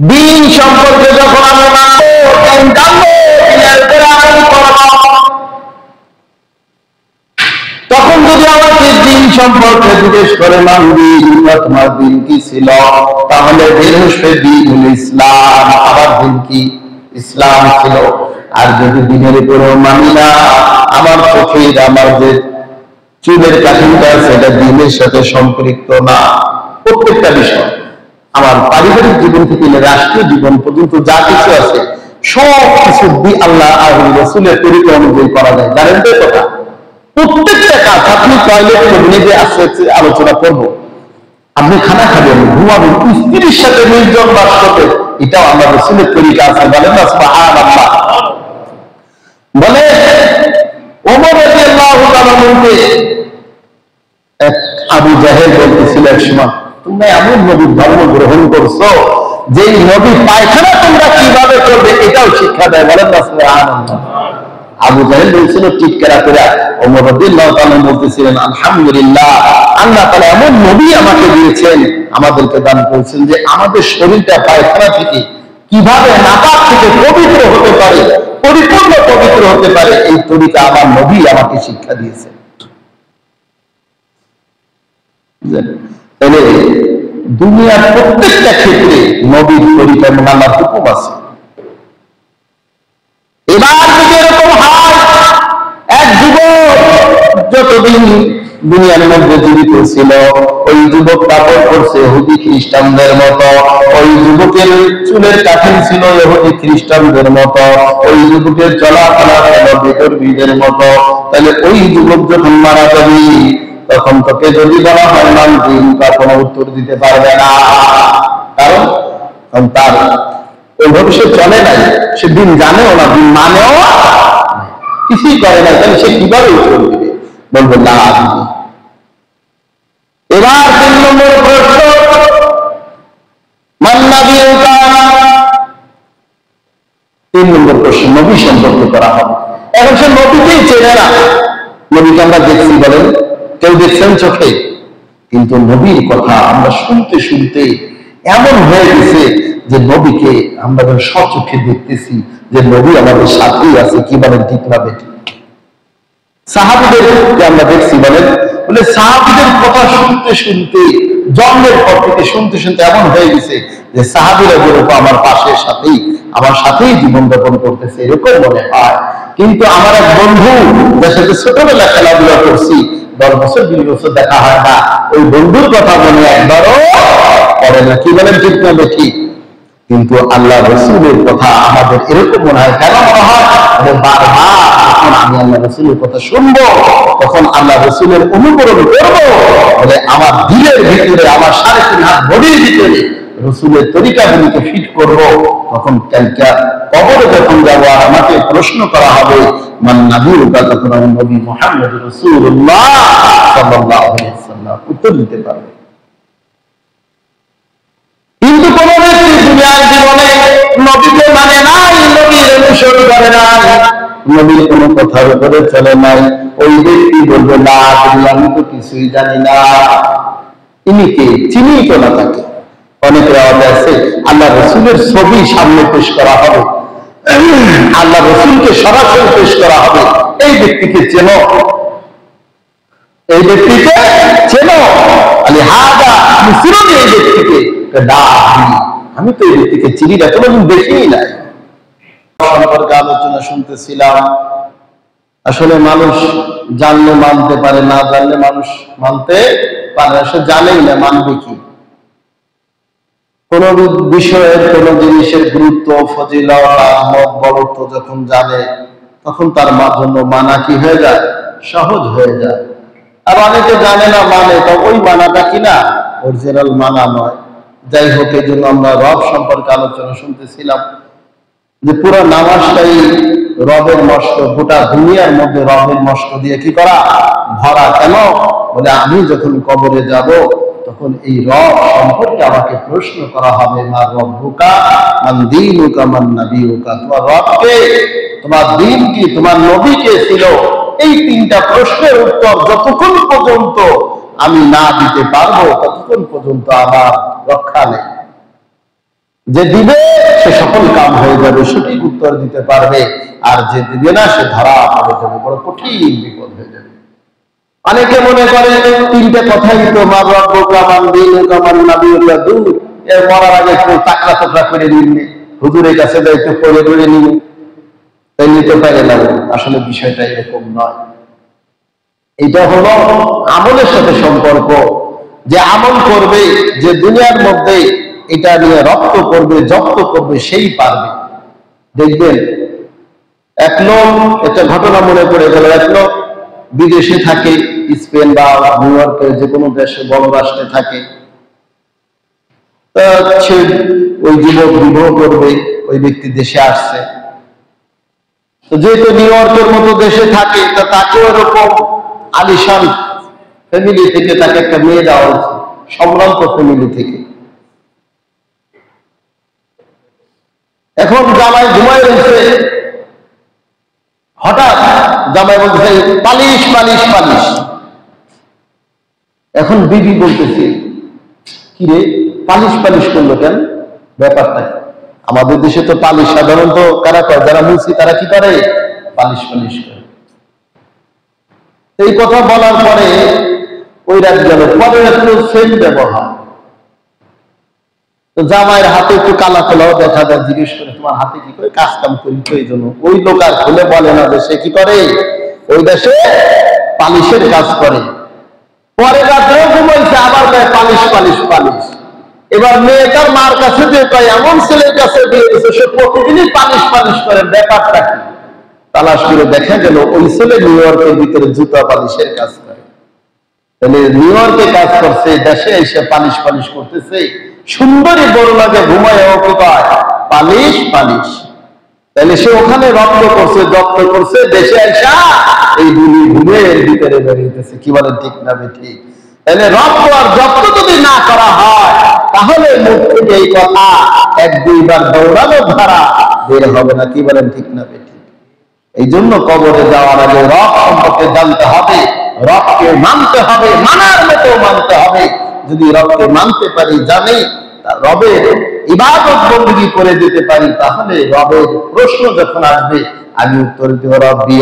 দিন সম্পর্কে যখন আমি জানবো দিনের উপরে আমল করব, তখন যদি আমাকে দিন সম্পর্কে জিজ্ঞেস করে মানবি তোমার দিন কি ছিল, তাহলে বৃহস্পতি দিন ইসলাম, আমার দিন কি ইসলাম ছিল। আর যদি দিনের উপরেও মানি না, আমার চোখের আমার যে চুলের কাঠিনটা আছে এটা দিনের সাথে সম্পৃক্ত না। প্রত্যেকটা বিষয় আমার পারিবারিক জীবন থেকে রাষ্ট্রীয় জীবন পর্যন্ত যা কিছু আছে সব কিছু আল্লাহ আর রাসূলের তরিকা অনুযায়ী করা যায়। জানেন তো কথা, প্রত্যেকটা কাজ আপনি টয়লেট করবেন, যে আস্তে আস্তে আলোচনা করবো, আপনি খানা খাবেন, ঘুমাবেন, স্ত্রীর সাথে নির্জন বাস করবেন, এটাও আল্লাহ রাসূলের তরিকা আছে। বলেন না সুবহানাল্লাহ। বলে ওমর রাদিয়াল্লাহু তাআলা বলতে এক আবু জাহেল বলতেছিল এক সময়, তোমরা এমন নবীর ধর্ম গ্রহণ করছো যে নবী পায়খানা তোমরা কিভাবে করবে এটাও শিক্ষা দেয়। বলেন না সুবহানাল্লাহ। আবু জাহেল বলছিল টিটকারা করে, ওমর রাদিয়াল্লাহু তাআলা বলতেছিলেন আলহামদুলিল্লাহ, আল্লাহ তাআলা এমন নবী আমাকে দিয়েছেন, আমাদেরকে দান করেছেন যে আমাদের শরীরটা পায়খানা থেকে কিভাবে নাপাক থেকে পবিত্র হতে পারে, পরিপূর্ণ পবিত্র হতে পারে, এই তরিকা আমার নবী আমাকে শিক্ষা দিয়েছেন। তাহলে দুনিয়ার প্রত্যেকটা ক্ষেত্রে নবীর তরিকা এবং আল্লাহর হুকুম আছে। এবার যদি এরকম হয়, এক যুবক যতদিন দুনিয়ার মধ্যে জীবিত ছিল, ওই যুবক কাপড় করছে ইহুদি খ্রিস্টানদের মতো, ওই যুবকের চুলের কাঠিন ছিল ইহুদি খ্রিস্টানদের মতো, ওই যুবকের চলাফেরা ছিল বিতর্মীদের মতো, তাহলে ওই যুবক যখন মারা যাবে তখন তোকে যদি বলা হয় মান দিন, কোনো উত্তর দিতে পারবে না। কারণ তার ওইভাবে সে চলে নাই, সে দিন জানেও না, দিন মানেও কিছুই করে না, তাহলে সে কিভাবে উত্তর দিবে? বলবে না। এবার ৩ নম্বর প্রশ্ন, মান্নাবিউকা, ৩ নম্বর প্রশ্ন নবী সম্পর্কে করা হবে। এখন সে নবীকেই চেনে না। নবীকে আমরা দেখছি, বলেন কেউ দেখছেন চোখে, কিন্তু নবীর কথা আমরা শুনতে শুনতে এমন হয়ে গেছে যে নবীকে আমরা স্বচক্ষে দেখতেছি যে নবী আমাদের সাথেই আছে। কি বলেন, ঠিক না বেঠিক? সাহাবীদেরকে আমরা দেখছি, বলেন, বলে সাহাবীদের কথা শুনতে শুনতে জন্মের পর থেকে শুনতে শুনতে এমন হয়ে গেছে যে সাহাবীরা যেরকম আমার পাশের সাথেই আমার সাথেই জীবনযাপন করতেছে এরকম মনে হয়। কিন্তু আমার এক বন্ধু যার সাথে ছোটবেলা খেলাধুলা করছি, 10 বছর 20 বছর দেখা হয় না, ওই বন্ধুর কথা মনে একবারও পড়ে না। কি বলেন, ঠিক না বেঠিক? কিন্তু আল্লাহ রাসূলের কথা আমাদের এরকম মনে হয়। কেন মনে হয়? বারবার যখন আমি আল্লাহ রাসূলের কথা শুনবো, তখন আল্লাহ রাসূলের অনুকরণ করবো, বলে আমার দিলের ভিতরে, আমার 3.5 হাত বডির ভিতরে রাসূলের তরিকাগুলিকে ফিট করবো। তখন কবরে যখন যাবো আর আমাকে প্রশ্ন করা হবে মান নাবিয়ুকা, তখন আমি নবী মুহাম্মদ রাসূলুল্লাহ সাল্লাল্লাহু আলাইহি ওয়াসাল্লাম উত্তর দিতে পারবো। কিন্তু কোন ব্যক্তি দুনিয়ার জীবনে নবীকে মানে নাই, নবীর অনুসরণ করে নাই, নবীর কোন কথার উপরে চলে নাই, ওই ব্যক্তি বলবে না আমি তো কিছুই জানি না। ইনি কে? চিনি তো না তাকে। অনেক রাওয়াতে আছে আল্লাহ রাসূলের ছবি সামনে পেশ করা হবে, আল্লাহ রাসূলকে সরাসরি পেশ করা হবে, এই ব্যক্তিকে চেনো, এই ব্যক্তিকে চেনো, আলী হাদা মুসলিম, এই ব্যক্তিকে আমি তো এই ব্যক্তিকে চিনি না, কোনোদিন দেখিনি নাই। সম্পর্কে আলোচনা শুনতেছিলাম। আসলে মানুষ জানলে মানতে পারে, না জানলে মানুষ মানতে পারে না। সে জানেই না, মানবে কি? কোন বিষয়ের কোন জিনিসের গুরুত্ব, ফজিলত, মত বলত্ব যখন জানে, তখন তার জন্য মানা কি হয়ে যায়? সহজ হয়ে যায়। আর অনেকে জানে না, মানে তো ওই মানাটা কিনা অরিজিনাল মানা নয়। যাই হোক, এই জন্য আমরা রব সম্পর্কে আলোচনা শুনতেছিলাম যে পুরো নামাজটাই রবের মস্ত, গোটা দুনিয়ার মধ্যে রবের মস্ত দিয়ে কি করা? ভরা। কেন? বলে আমি যখন কবরে যাব তখন এই রব সম্পর্কে আমাকে প্রশ্ন করা হবে, মা রব্বুকা মান দীনুকা মান নাবিয়ুকা, তোমার রব কে, তোমার দ্বীন কি, তোমার নবী কে ছিল? এই 3টা প্রশ্নের উত্তর যতক্ষণ পর্যন্ত আমি না দিতে পারবো ততক্ষণ পর্যন্ত আমার রক্ষা নেই। যে দিবে সে সফল কাম হয়ে যাবে, সঠিক উত্তর দিতে পারবে, আর যে দিবে না সে ধরা পড়ে যাবে, বড় কঠিন বিপদ হয়ে যাবে। অনেকে মনে করে তিনটে কথাই তো, মা রব্বুকা মান দীনুকা মান নাবিয়ুকা দূর, এর মরার আগে একটু টাকরা টুকরা করে নিলে হুজুরের কাছে যাই একটু পড়ে পড়ে নিলে তাই নিতে পারে না। আসলে বিষয়টা এরকম নয়। এটা হলো আমলের সাথে সম্পর্ক, যে আমল করবে, যে দুনিয়ার মধ্যে এটা নিয়ে রপ্ত করবে, জব্দ করবে, সেই পারবে। দেখবেন এক লোক, একটা ঘটনা মনে পড়ে গেল, এক লোক বিদেশে থাকে, স্পেন বা নিউ ইয়র্কের যে কোনো দেশে, বড় রাষ্ট্রে থাকে। সে ওই যুবক বিবাহ করবে, ওই ব্যক্তি দেশে আসছে। তো যেহেতু নিউ ইয়র্কের মতো দেশে থাকে, তা তাকেও এরকম আলিশান ফ্যামিলি থেকে তাকে একটা মেয়ে দেওয়া হয়েছে, সম্ভ্রান্ত ফ্যামিলি থেকে। এখন জামাই ঘুমায় রয়েছে, হঠাৎ জামাই বলছে পালিশ পালিশ পালিশ। এখন বিবি বলতেছে, কি রে পালিশ পালিশ করলো কেন, ব্যাপারটা? আমাদের দেশে তো পালিশ সাধারণত কারা করে, যারা মুসি তারা কি করে, পালিশ পালিশ করে। এই কথা বলার পরে ওই রাত গেল, পরে একটু সেম ব্যবহার। তো জামাইয়ের হাতে একটু কালা খোলাও দেখা যায়, জিজ্ঞেস করে তোমার হাতে কি করে, কাজ কাম করি তো, এই জন্য। ওই লোক আর খুলে বলে না যে সে কি করে, ওই দেশে পালিশের কাজ করে। পরে রাত্রেও ঘুমাইছে, আবার গায়ে পালিশ পালিশ পালিশ। এবার মেয়েটার মার কাছে যে কয় এমন ছেলের কাছে দিয়ে দিচ্ছে, সে প্রতিদিনই পালিশ পালিশ করে, ব্যাপারটা কি? তালাশ করে দেখা গেল ওই ছেলে নিউ ইয়র্কের ভিতরে জুতা পালিশের কাজ করে। তাহলে নিউ ইয়র্কে কাজ করছে, দেশে এসে পালিশ পালিশ করতেছে। সুন্দরী বড় লাগে, ঘুমায় কি পায়, পালিশ পালিশ। তাহলে সে ওখানে রপ্ত করছে, জব্দ করছে, দেশে আসা এই দুলি ঘুমের ভিতরে বেরিয়েছে। কি বলেন, ঠিক না বেঠিক? তাহলে রপ্ত আর জব্দ যদি না করা হয়, তাহলে মুখ থেকে এই কথা এক দুইবার দৌড়ানো ধারা বের হবে না। কি বলেন, ঠিক না বেঠিক? এই জন্য কবরে যাওয়ার আগে রব সম্পর্কে জানতে হবে, রবকে মানতে হবে, মানার মতো মানতে হবে। যদি রবকে মানতে পারি, জানি, রবের ইবাদত বন্দী করে দিতে পারি, তাহলে রবের প্রশ্ন যখন আসবে আমি উত্তর দেব রব্বি